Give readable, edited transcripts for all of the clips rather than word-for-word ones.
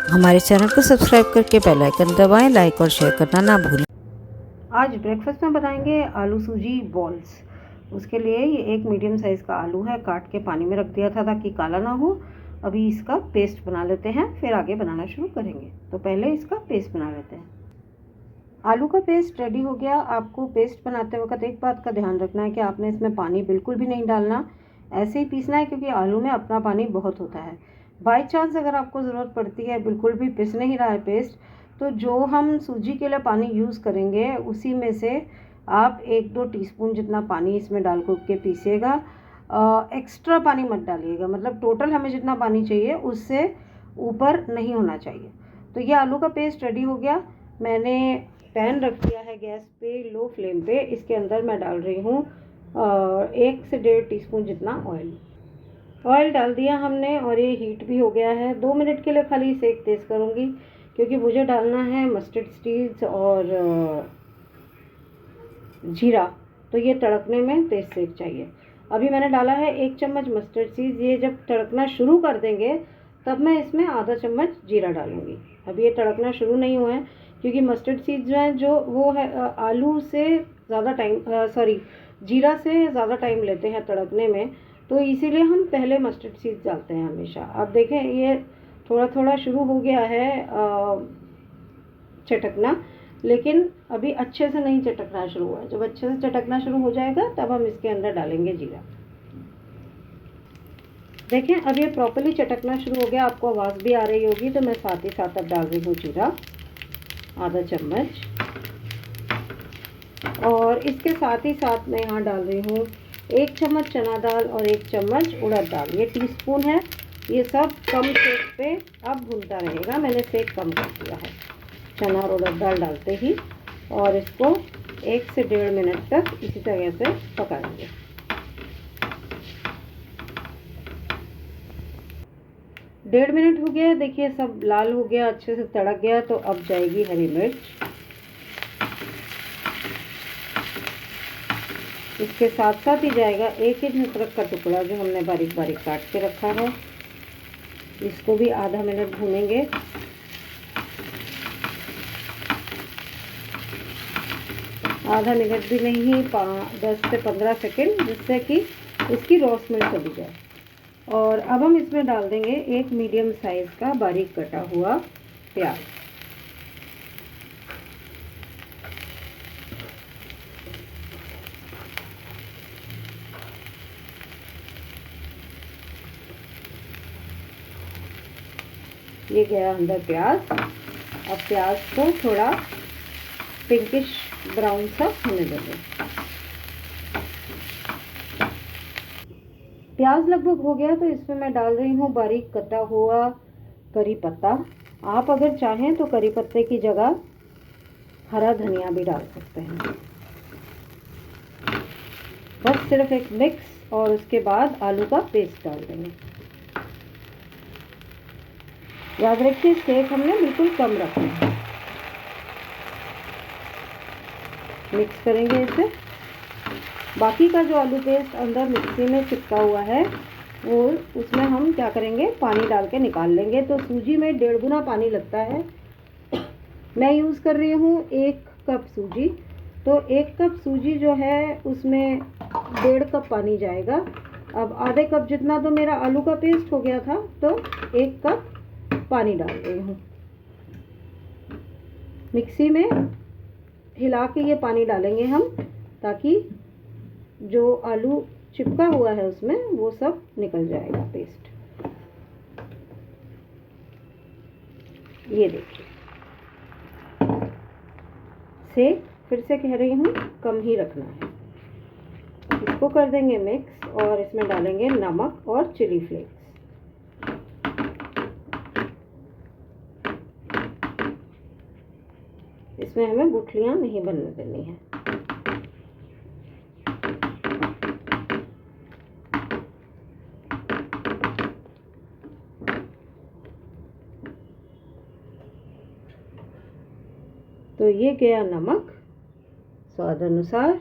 हमारे चैनल को सब्सक्राइब करके बेल आइकन दबाएं, लाइक और शेयर करना ना भूलें। आज ब्रेकफास्ट में बनाएंगे आलू सूजी बॉल्स। उसके लिए ये एक मीडियम साइज़ का आलू है, काट के पानी में रख दिया था ताकि काला ना हो। अभी इसका पेस्ट बना लेते हैं, फिर आगे बनाना शुरू करेंगे। तो पहले इसका पेस्ट बना लेते हैं। आलू का पेस्ट रेडी हो गया। आपको पेस्ट बनाते वक्त एक बात का ध्यान रखना है कि आपने इसमें पानी बिल्कुल भी नहीं डालना, ऐसे ही पीसना है क्योंकि आलू में अपना पानी बहुत होता है। बाई चांस अगर आपको ज़रूरत पड़ती है, बिल्कुल भी पिस नहीं रहा है पेस्ट, तो जो हम सूजी के लिए पानी यूज़ करेंगे उसी में से आप 1-2 टीस्पून जितना पानी इसमें डाल के पीसिएगा। एक्स्ट्रा पानी मत डालिएगा, मतलब टोटल हमें जितना पानी चाहिए उससे ऊपर नहीं होना चाहिए। तो ये आलू का पेस्ट रेडी हो गया। मैंने पैन रख दिया है गैस पे, लो फ्लेम पे। इसके अंदर मैं डाल रही हूँ 1 से 1.5 टीस्पून जितना ऑयल डाल दिया हमने और ये हीट भी हो गया है। 2 मिनट के लिए खाली सेक तेज़ करूँगी क्योंकि मुझे डालना है मस्टर्ड सीड्स और जीरा, तो ये तड़कने में तेज़ सेक चाहिए। अभी मैंने डाला है 1 चम्मच मस्टर्ड सीड्स। ये जब तड़कना शुरू कर देंगे तब मैं इसमें आधा चम्मच जीरा डालूँगी। अभी ये तड़कना शुरू नहीं हुआ है क्योंकि मस्टर्ड सीड्स जो हैं जो वो है आलू से ज़्यादा टाइम जीरा से ज़्यादा टाइम लेते हैं तड़कने में, तो इसीलिए हम पहले मस्टर्ड सीड्स डालते हैं हमेशा। अब देखें ये थोड़ा थोड़ा शुरू हो गया है चटकना, लेकिन अभी अच्छे से नहीं चटकना शुरू हुआ है। जब अच्छे से चटकना शुरू हो जाएगा तब हम इसके अंदर डालेंगे जीरा। देखें अब ये प्रॉपर्ली चटकना शुरू हो गया, आपको आवाज़ भी आ रही होगी। तो मैं साथ ही साथ अब डाल रही हूँ जीरा आधा चम्मच, और इसके साथ ही साथ मैं यहाँ डाल रही हूँ 1 चम्मच चना दाल और 1 चम्मच उड़द दाल। ये टीस्पून है। ये सब कम सेक पे अब भूनता रहेगा। मैंने सेक कम कर दिया है चना और उड़द दाल डालते ही, और इसको 1 से 1.5 मिनट तक इसी तरह से पकाएंगे। डेढ़ मिनट हो गया, देखिए सब लाल हो गया, अच्छे से तड़क गया। तो अब जाएगी हरी मिर्च। इसके साथ साथ ही जाएगा 1 इंच अदरक का टुकड़ा जो हमने बारीक बारीक काट के रखा है। इसको भी आधा मिनट भूनेंगे। आधा मिनट भी नहीं, 10 से 15 सेकंड, जिससे कि इसकी रॉ स्मेल चली जाए। और अब हम इसमें डाल देंगे 1 मीडियम साइज़ का बारीक कटा हुआ प्याज। ये गया अंदर प्याज। अब प्याज को थोड़ा पिंकिश ब्राउन सा होने देंगे। प्याज लगभग हो गया तो इसमें मैं डाल रही हूँ बारीक कटा हुआ करी पत्ता। आप अगर चाहें तो करी पत्ते की जगह हरा धनिया भी डाल सकते हैं। बस सिर्फ एक मिक्स, और उसके बाद आलू का पेस्ट डाल देंगे। याद रखिए सेक हमने बिल्कुल कम रखना है। मिक्स करेंगे इसे। बाकी का जो आलू पेस्ट अंदर मिक्सी में चिपका हुआ है वो उसमें हम क्या करेंगे, पानी डाल के निकाल लेंगे। तो सूजी में 1.5 गुना पानी लगता है। मैं यूज़ कर रही हूँ 1 कप सूजी, तो 1 कप सूजी जो है उसमें 1.5 कप पानी जाएगा। अब आधे कप जितना तो मेरा आलू का पेस्ट हो गया था, तो 1 कप पानी डाल रही हूँ। मिक्सी में हिला के ये पानी डालेंगे हम, ताकि जो आलू चिपका हुआ है उसमें वो सब निकल जाएगा पेस्ट। ये देखिए, सेक फिर से कह रही हूँ कम ही रखना है। इसको कर देंगे मिक्स, और इसमें डालेंगे नमक और चिली फ्लेक्स। इसमें हमें गुठलियाँ नहीं बनने देनी है। तो ये गया नमक स्वाद अनुसार,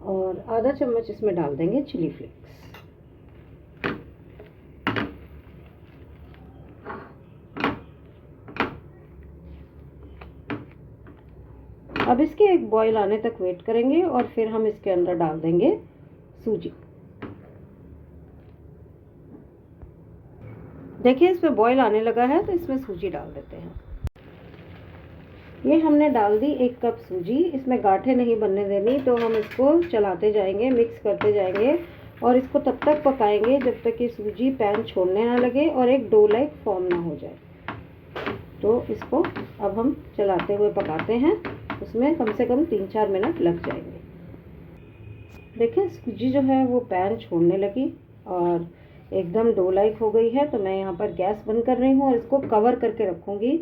और आधा चम्मच इसमें डाल देंगे चिली फ्लेक्स। अब इसके एक बॉईल आने तक वेट करेंगे और फिर हम इसके अंदर डाल देंगे सूजी। देखिए इसमें बॉईल आने लगा है तो इसमें सूजी डाल देते हैं। ये हमने डाल दी 1 कप सूजी। इसमें गांठें नहीं बनने देनी, तो हम इसको चलाते जाएंगे, मिक्स करते जाएंगे और इसको तब तक पकाएंगे जब तक कि सूजी पैन छोड़ने ना लगे और एक डो लाइक फॉर्म ना हो जाए। तो इसको अब हम चलाते हुए पकाते हैं, उसमें कम से कम 3-4 मिनट लग जाएंगे। देखिए सूजी जो है वो पैन छोड़ने लगी और एकदम डो लाइक हो गई है। तो मैं यहाँ पर गैस बंद कर रही हूँ और इसको कवर करके रखूँगी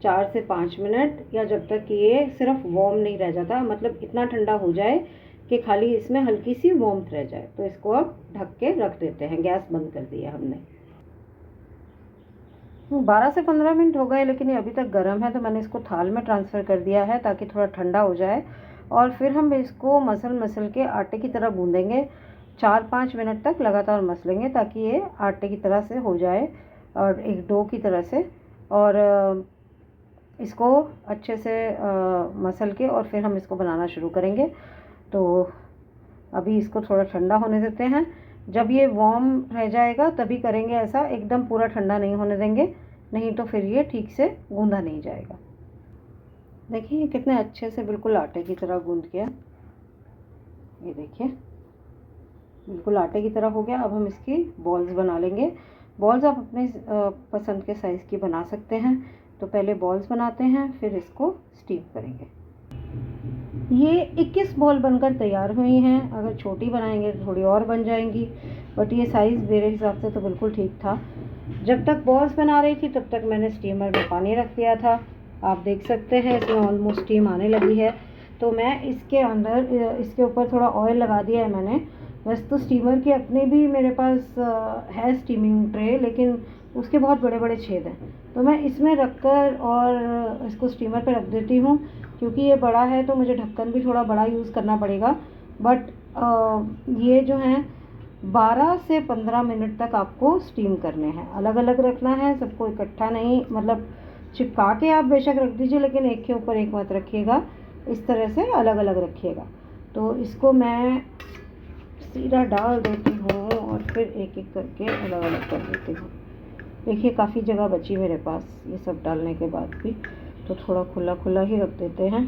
4 से 5 मिनट, या जब तक कि ये सिर्फ वार्म नहीं रह जाता, मतलब इतना ठंडा हो जाए कि खाली इसमें हल्की सी वार्मथ रह जाए। तो इसको अब ढक के रख देते हैं। गैस बंद कर दिया हमने। 12 से 15 मिनट हो गए, लेकिन ये अभी तक गर्म है, तो मैंने इसको थाल में ट्रांसफ़र कर दिया है ताकि थोड़ा ठंडा हो जाए। और फिर हम इसको मसल के आटे की तरह गूँधेंगे। 4-5 मिनट तक लगातार मसलेंगे ताकि ये आटे की तरह से हो जाए और एक डो की तरह से। और इसको अच्छे से मसल के और फिर हम इसको बनाना शुरू करेंगे। तो अभी इसको थोड़ा ठंडा होने देते हैं। जब ये वार्म रह जाएगा तभी करेंगे ऐसा, एकदम पूरा ठंडा नहीं होने देंगे, नहीं तो फिर ये ठीक से गूंदा नहीं जाएगा। देखिए ये कितने अच्छे से बिल्कुल आटे की तरह गूंद गया। ये देखिए बिल्कुल आटे की तरह हो गया। अब हम इसकी बॉल्स बना लेंगे। बॉल्स आप अपने पसंद के साइज़ की बना सकते हैं। तो पहले बॉल्स बनाते हैं, फिर इसको स्टीम करेंगे। ये 21 बॉल बनकर तैयार हुई हैं। अगर छोटी बनाएंगे तो थोड़ी और बन जाएंगी, बट ये साइज़ मेरे हिसाब से तो बिल्कुल ठीक था। जब तक बॉल्स बना रही थी तब तक मैंने स्टीमर में पानी रख दिया था। आप देख सकते हैं इसमें ऑलमोस्ट स्टीम आने लगी है। तो मैं इसके अंदर इसके ऊपर थोड़ा ऑयल लगा दिया है मैंने। वैसे तो स्टीमर की अपनी भी मेरे पास है स्टीमिंग ट्रे, लेकिन उसके बहुत बड़े बड़े छेद हैं, तो मैं इसमें रखकर और इसको स्टीमर पे रख देती हूँ। क्योंकि ये बड़ा है तो मुझे ढक्कन भी थोड़ा बड़ा यूज़ करना पड़ेगा। बट ये जो हैं 12 से 15 मिनट तक आपको स्टीम करने हैं। अलग अलग रखना है, सबको इकट्ठा नहीं, मतलब चिपका के आप बेशक रख दीजिए, लेकिन एक के ऊपर एक मत रखिएगा, इस तरह से अलग अलग रखिएगा। तो इसको मैं सीधा डाल देती हूँ और फिर एक एक करके अलग अलग कर देती हूँ। देखिए काफ़ी जगह बची मेरे पास ये सब डालने के बाद भी, तो थोड़ा खुला खुला ही रख देते हैं।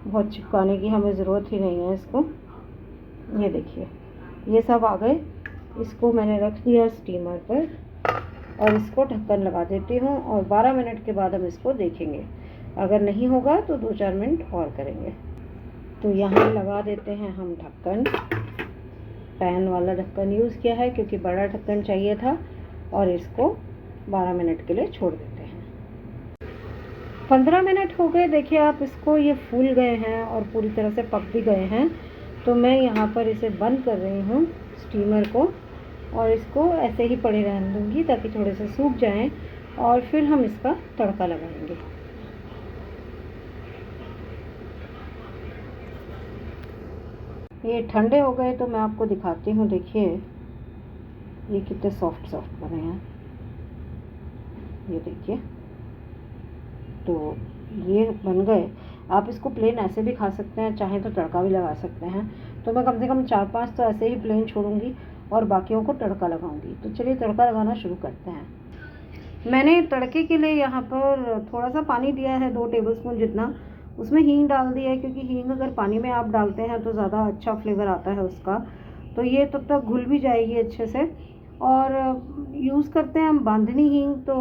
बहुत चिपकाने की हमें ज़रूरत ही नहीं है इसको। ये देखिए ये सब आ गए। इसको मैंने रख दिया स्टीमर पर और इसको ढक्कन लगा देती हूँ और 12 मिनट के बाद हम इसको देखेंगे। अगर नहीं होगा तो 2-4 मिनट और करेंगे। तो यहाँ लगा देते हैं हम ढक्कन। पैन वाला ढक्कन यूज़ किया है क्योंकि बड़ा ढक्कन चाहिए था, और इसको 12 मिनट के लिए छोड़ देते हैं। 15 मिनट हो गए। देखिए आप इसको, ये फूल गए हैं और पूरी तरह से पक भी गए हैं। तो मैं यहाँ पर इसे बंद कर रही हूँ स्टीमर को, और इसको ऐसे ही पड़े रहने दूँगी ताकि थोड़े से सूख जाएं, और फिर हम इसका तड़का लगाएंगे। ये ठंडे हो गए तो मैं आपको दिखाती हूँ। देखिए ये कितने सॉफ्ट बने हैं, ये देखिए। तो ये बन गए। आप इसको प्लेन ऐसे भी खा सकते हैं, चाहे तो तड़का भी लगा सकते हैं। तो मैं कम से कम 4-5 तो ऐसे ही प्लेन छोड़ूंगी और बाकियों को तड़का लगाऊंगी। तो चलिए तड़का लगाना शुरू करते हैं। मैंने तड़के के लिए यहाँ पर थोड़ा सा पानी दिया है, 2 टेबलस्पून जितना। उसमें हींग डाल दिया है, क्योंकि हींग अगर पानी में आप डालते हैं तो ज़्यादा अच्छा फ्लेवर आता है उसका। तो ये तब तक घुल भी जाएगी अच्छे से। और यूज़ करते हैं हम बांधनी हींग, तो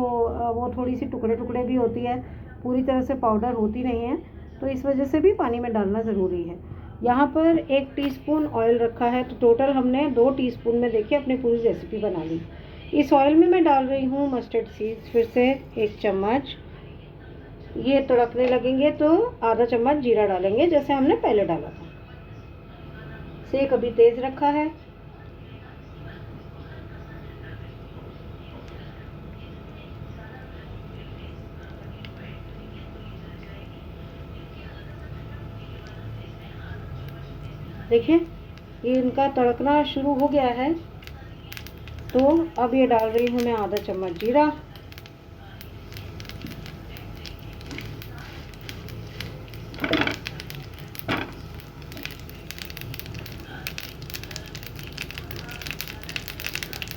वो थोड़ी सी टुकड़े टुकड़े भी होती है, पूरी तरह से पाउडर होती नहीं है, तो इस वजह से भी पानी में डालना ज़रूरी है। यहाँ पर 1 टीस्पून ऑयल रखा है, तो टोटल हमने 2 टीस्पून में देखिए अपनी पूरी रेसिपी बना ली। इस ऑयल में मैं डाल रही हूँ मस्टर्ड सीड्स, फिर से 1 चम्मच। ये तड़कने लगेंगे तो आधा चम्मच जीरा डालेंगे, जैसे हमने पहले डाला था। सेक अभी तेज़ रखा है। देखिए ये इनका तड़कना शुरू हो गया है। तो अब ये डाल रही हूँ मैं आधा चम्मच जीरा,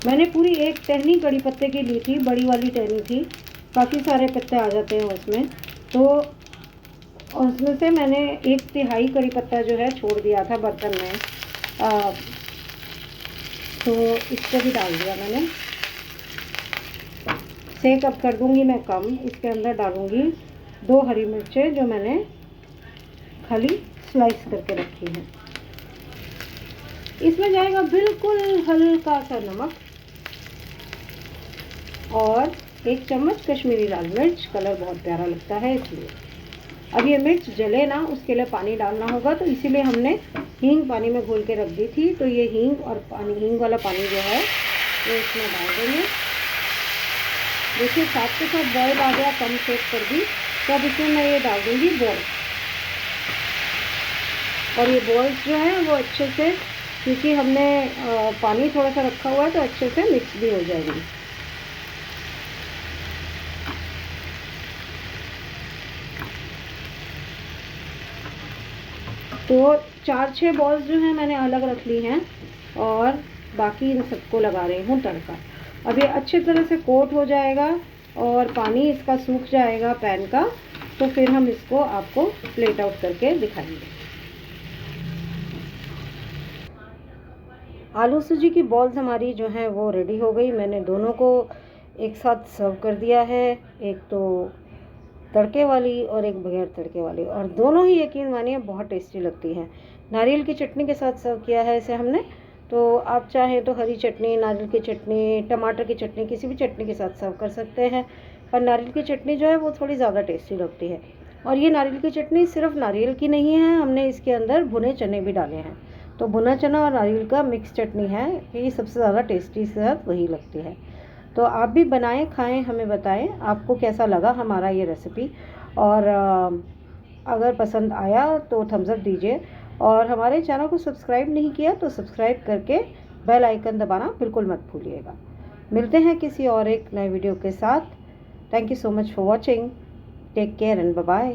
मैंने पूरी एक टहनी कड़ी पत्ते की ली थी, बड़ी वाली टहनी थी, काफ़ी सारे पत्ते आ जाते हैं उसमें। तो उसमें से मैंने 1/3 कड़ी पत्ता जो है छोड़ दिया था बर्तन में, तो इसको भी डाल दिया मैंने। सेक अब कर दूंगी मैं कम। इसके अंदर डालूंगी 2 हरी मिर्चें जो मैंने खाली स्लाइस करके रखी हैं। इसमें जाएगा बिल्कुल हल्का सा नमक और 1 चम्मच कश्मीरी लाल मिर्च। कलर बहुत प्यारा लगता है इसलिए। अब ये मिर्च जले ना, उसके लिए पानी डालना होगा, तो इसीलिए हमने हींग पानी में घोल के रख दी थी। तो ये हींग और पानी, हींग वाला पानी जो है वो इसमें डाल देंगे। देखिए साथ के साथ बॉयल आ गया, कम सेक कर दी। तो अब इसमें मैं ये डाल दूँगी बॉल्स, और ये बॉल्स जो है वो अच्छे से, क्योंकि हमने पानी थोड़ा सा रखा हुआ है, तो अच्छे से मिक्स भी हो जाएगी। तो 4-6 बॉल्स जो हैं मैंने अलग रख ली हैं, और बाकी इन सबको लगा रही हूँ तड़का। अब ये अच्छे तरह से कोट हो जाएगा और पानी इसका सूख जाएगा पैन का, तो फिर हम इसको आपको प्लेट आउट करके दिखाएंगे। आलू सूजी की बॉल्स हमारी जो हैं वो रेडी हो गई। मैंने दोनों को एक साथ सर्व कर दिया है, एक तो तड़के वाली और एक बगैर तड़के वाली, और दोनों ही यकीन मानिए बहुत टेस्टी लगती हैं। नारियल की चटनी के साथ सर्व किया है इसे हमने। तो आप चाहें तो हरी चटनी, नारियल की चटनी, टमाटर की चटनी, किसी भी चटनी के साथ सर्व कर सकते हैं। पर नारियल की चटनी जो है वो थोड़ी ज़्यादा टेस्टी लगती है। और ये नारियल की चटनी सिर्फ नारियल की नहीं है, हमने इसके अंदर भुने चने भी डाले हैं। तो भुना चना और नारियल का मिक्स चटनी है, ये सबसे ज़्यादा टेस्टी साथ वही लगती है। तो आप भी बनाएं, खाएं, हमें बताएं आपको कैसा लगा हमारा ये रेसिपी। और अगर पसंद आया तो थम्स अप दीजिए, और हमारे चैनल को सब्सक्राइब नहीं किया तो सब्सक्राइब करके बेल आइकन दबाना बिल्कुल मत भूलिएगा। मिलते हैं किसी और एक नए वीडियो के साथ। Thank you so much for watching. Take care and bye bye.